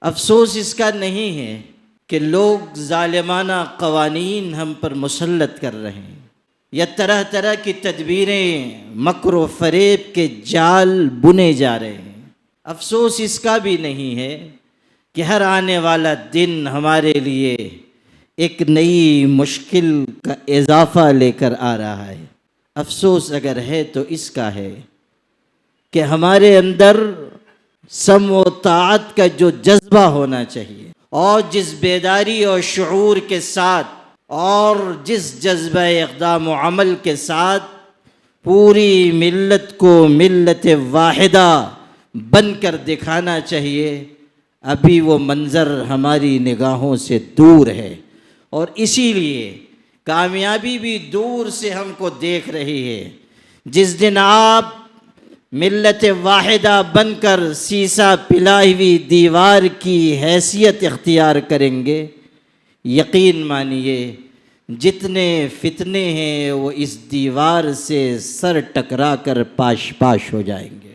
افسوس اس کا نہیں ہے کہ لوگ ظالمانہ قوانین ہم پر مسلط کر رہے ہیں، یا طرح طرح کی تدبیریں، مکر و فریب کے جال بنے جا رہے ہیں۔ افسوس اس کا بھی نہیں ہے کہ ہر آنے والا دن ہمارے لیے ایک نئی مشکل کا اضافہ لے کر آ رہا ہے۔ افسوس اگر ہے تو اس کا ہے کہ ہمارے اندر سمع و طاعت کا جو جذبہ ہونا چاہیے، اور جس بیداری اور شعور کے ساتھ اور جس جذبہ اقدام و عمل کے ساتھ پوری ملت کو ملت واحدہ بن کر دکھانا چاہیے، ابھی وہ منظر ہماری نگاہوں سے دور ہے، اور اسی لیے کامیابی بھی دور سے ہم کو دیکھ رہی ہے۔ جس دن آپ ملت واحدہ بن کر سیسا پلائی ہوئی دیوار کی حیثیت اختیار کریں گے، یقین مانیے جتنے فتنے ہیں وہ اس دیوار سے سر ٹکرا کر پاش پاش ہو جائیں گے۔